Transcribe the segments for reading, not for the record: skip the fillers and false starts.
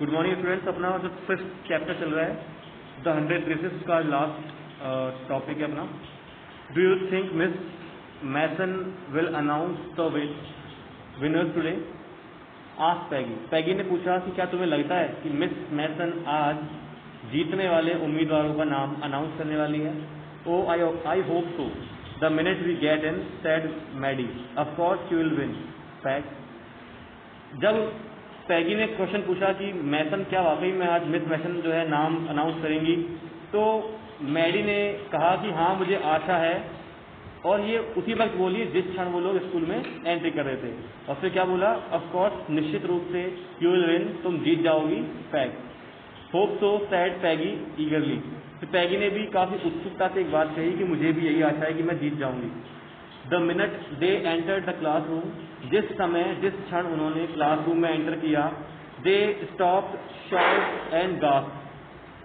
Good morning students. अपना जो fifth chapter चल रहा है द 100 रेसेस का लास्ट टॉपिक है अपना। Do you think Miss Mason will announce the winners today? आज पैगी ने पूछा कि क्या तुम्हें लगता है कि मिस मैसन आज जीतने वाले उम्मीदवारों का नाम अनाउंस करने वाली है? Oh I hope so the minute we get in said Maddy. Of course you will win Peg. जब पैगी ने क्वेश्चन पूछा कि मैसन क्या वाकई में आज मिस मैसन जो है नाम अनाउंस करेंगी, तो मैडी ने कहा कि हाँ मुझे आशा है। और ये उसी वक्त बोली जिस क्षण वो लोग स्कूल में एंट्री कर रहे थे। और फिर क्या बोला? ऑफ कोर्स, निश्चित रूप से, यू विल विन, तुम जीत जाओगी पैग। होप सो सैड पैगी ईगरली। तो पैगी ने भी काफी उत्सुकता से एक बात कही कि मुझे भी यही आशा है कि मैं जीत जाऊंगी। The minute they enter the classroom, जिस क्षण उन्होंने क्लासरूम में एंटर किया, they stop shot and gasp.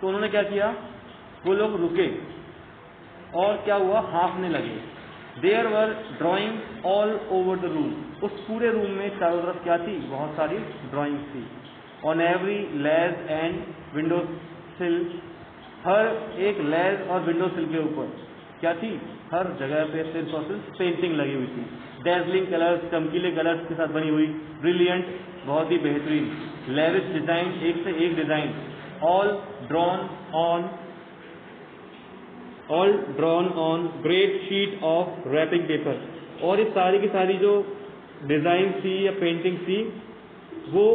तो उन्होंने क्या किया? वो लोग रुके और क्या हुआ? हाँफने लगे। There were drawing all over the room. उस पूरे रूम में चारों तरफ क्या थी? बहुत सारी ड्राइंग्स थी। On every ledge and window sill, हर एक लेज और विंडो सिल के ऊपर क्या थी? हर जगह पे सिर्फ और सिर्फ पेंटिंग लगी हुई थी। डेजलिंग कलर्स, चमकीले कलर्स के साथ बनी हुई, ब्रिलियंट, बहुत ही बेहतरीन, लेविश डिजाइन, एक से एक design, all drawn on great sheet of wrapping paper. और ये सारी की सारी जो डिजाइन थी या पेंटिंग थी, वो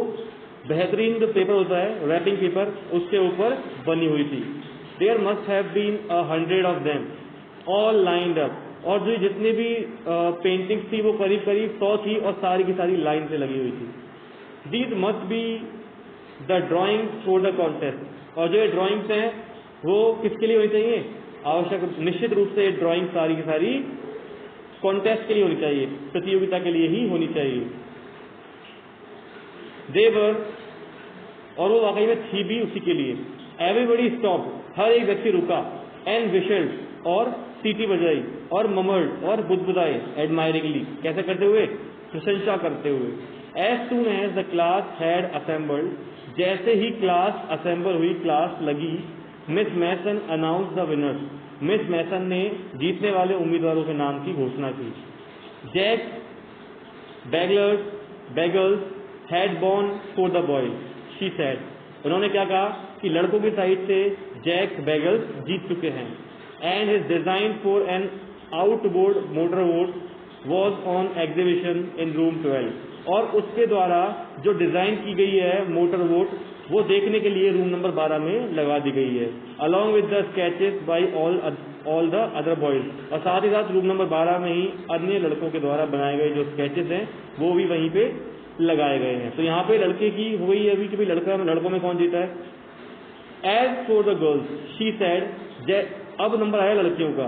बेहतरीन जो पेपर होता है रैपिंग पेपर, उसके ऊपर बनी हुई थी। There must have been 100 of them all lined up. और जो जितनी भी पेंटिंग्स थी वो करीब करीब 100 थी और सारी की सारी लाइन से लगी हुई थी। These must be the drawing for the contest. और जो ये ड्राइंग्स हैं वो किसके लिए होनी चाहिए? आवश्यक, निश्चित रूप से ड्राइंग सारी की सारी कॉन्टेस्ट के लिए होनी चाहिए, प्रतियोगिता के लिए ही होनी चाहिए। देवर, और वो वाकई में थी भी उसी के लिए। एवरीबडी स्टॉप, हर एक व्यक्ति रुका। एंड विशल्ड, और सीटी बजाई, और ममर्ड, और बुदबुदाए, एडमायरिंगली, कैसे करते हुए? प्रशंसा करते हुए। As soon as the class had assembled, जैसे ही क्लास असेंबल हुई, क्लास लगी, Miss Mason announce the winners. Miss Mason ने जीतने वाले उम्मीदवारों के नाम की घोषणा की। Jack Beggles had born for the boys, she said. उन्होंने क्या कहा कि लड़कों की साइड से जैक बेगल्स जीत चुके हैं। And his design for an outboard motor boat was on exhibition in room 12। और उसके द्वारा जो डिजाइन की गई है मोटर बोट, वो देखने के लिए रूम नंबर 12 में लगा दी गई है। Along with the sketches by all the other boys. और साथ ही साथ रूम नंबर 12 में ही अन्य लड़कों के द्वारा बनाए गए जो स्केचेस हैं वो भी वहीं पे लगाए गए हैं। तो यहाँ पे लड़के की हुई है अभी कि भाई लड़कों में कौन जीता है। As for the girls, she said, अब नंबर आया लड़कियों का।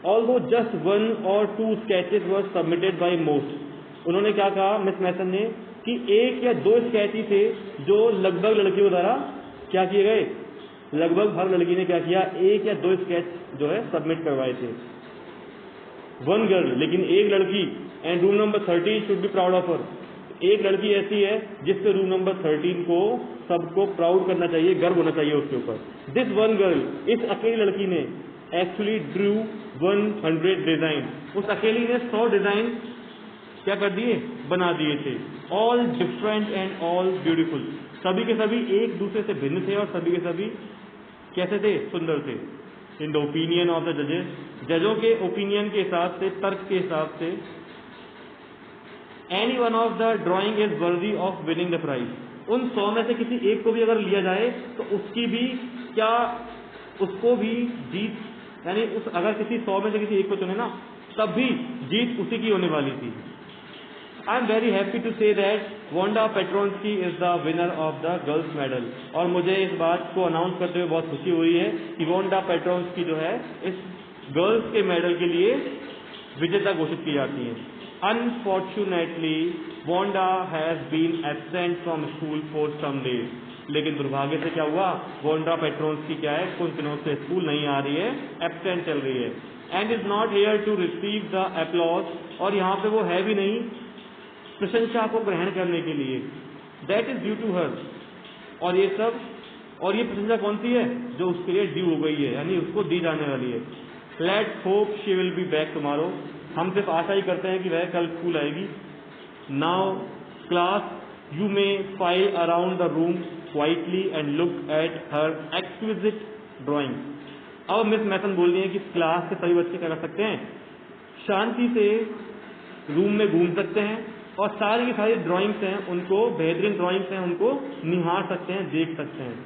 Although just 1 or 2 sketches were submitted by most. उन्होंने क्या कहा मिस मैसन ने कि 1 या 2 स्केच ही थे जो लगभग लड़कियों द्वारा क्या किए गए। लगभग हर लड़की ने क्या किया? 1 या 2 स्केच जो है सबमिट करवाए थे। 1 गर्ल, लेकिन एक लड़की। And room number 13 should be proud of her. एक लड़की ऐसी है जिससे रूम नंबर 13 को सबको प्राउड करना चाहिए, गर्व होना चाहिए उसके ऊपर। दिस 1 गर्ल, इस अकेली लड़की ने एक्चुअली ड्रू 100 डिजाइन। उस अकेली ने 100 डिजाइन क्या कर दिए? बना दिए थे। All different and all beautiful. सभी के सभी एक दूसरे से भिन्न थे और सभी के सभी कैसे थे? सुंदर थे। In the opinion of the जजेस, जजों के ओपिनियन के हिसाब से, तर्क के हिसाब से, any one of the drawing is worthy of winning the prize. उन 100 में से किसी एक को भी अगर लिया जाए तो उसकी भी क्या, उसको भी जीत, यानी अगर किसी 100 में से किसी एक को चुने ना, तब भी जीत उसी की होने वाली थी। I am very happy to say that Wanda Petronsky is the winner of the girls medal. और मुझे इस बात को अनाउंस करते हुए बहुत खुशी हुई है कि वोंडा पेट्रोन्स्की जो है इस गर्ल्स के मेडल के लिए विजेता घोषित की जाती है। Unfortunately, Wanda has been absent from school for some days. लेकिन दुर्भाग्य से क्या हुआ? वोंडा पेट्रोन्स्की क्या है? कुछ दिनों से स्कूल नहीं आ रही है, एब्सेंट चल रही है। And is not here to receive the applause. और यहाँ पे वो है भी नहीं प्रशंसा को ग्रहण करने के लिए। That is due to her. और ये सब, और ये प्रशंसा कौन सी है? जो उसके लिए ड्यू हो गई है, यानी उसको दी जाने वाली है। Let's hope she will be back tomorrow, हम सिर्फ आशा ही करते हैं कि वह कल स्कूल आएगी। Now class, you may file around the room quietly and look at her exquisite drawing. अब मिस मैसन बोल रही है कि क्लास के सभी बच्चे क्या कर सकते हैं, शांति से रूम में घूम सकते हैं और सारी की सारी ड्राइंग्स हैं उनको, बेहतरीन ड्राइंग्स हैं उनको निहार सकते हैं, देख सकते हैं।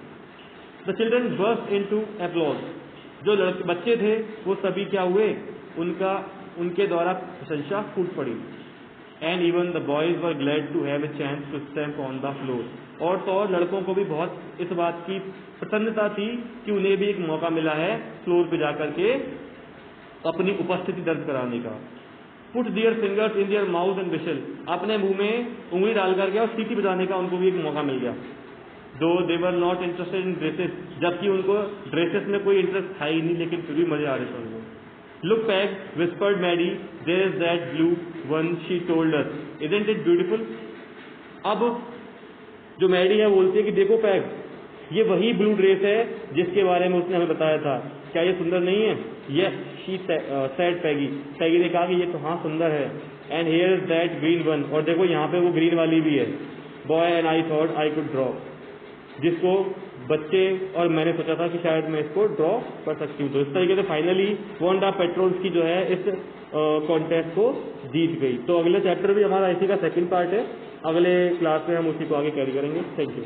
The children burst into applause, जो लड़के बच्चे थे वो सभी क्या हुए, उनके द्वारा प्रशंसा फूट पड़ी। And even the boys were glad to have a chance to stamp on the floor, और तो और लड़कों को भी बहुत इस बात की प्रसन्नता थी कि उन्हें भी एक मौका मिला है फ्लोर पे जाकर के अपनी उपस्थिति दर्ज कराने का। Put their fingers in their mouth and whistle, अपने मुंह में उंगली डाल करके और सीटी बजाने का उनको भी एक मौका मिल गया। Though they were not interested in dresses, जबकि उनको ड्रेसेस में कोई इंटरेस्ट था ही नहीं, लेकिन फिर भी मजे आ रहे थे उनको। Look Peg whispered Maddie, there is that blue one she told us, isn't it beautiful. अब जो मैडी है बोलती है कि देखो पैग, ये वही ब्लू ड्रेस है जिसके बारे में उसने हमें बताया था, क्या ये सुंदर नहीं है? यस शी सेड पैगी, पैगी ने कहा कि ये तो हाँ सुंदर है। And here is that green one, और देखो यहाँ पे वो ग्रीन वाली भी है। Boy and I thought I could draw, जिसको बच्चे और मैंने सोचा था कि शायद मैं इसको ड्रॉ कर सकती हूँ। तो इस तरीके से फाइनली वांडा पेट्रोल्स की जो है इस कॉन्टेस्ट को जीत गई। तो अगले चैप्टर भी हमारा इसी का सेकंड पार्ट है, अगले क्लास में हम उसी को आगे कैरी करेंगे। Thank you.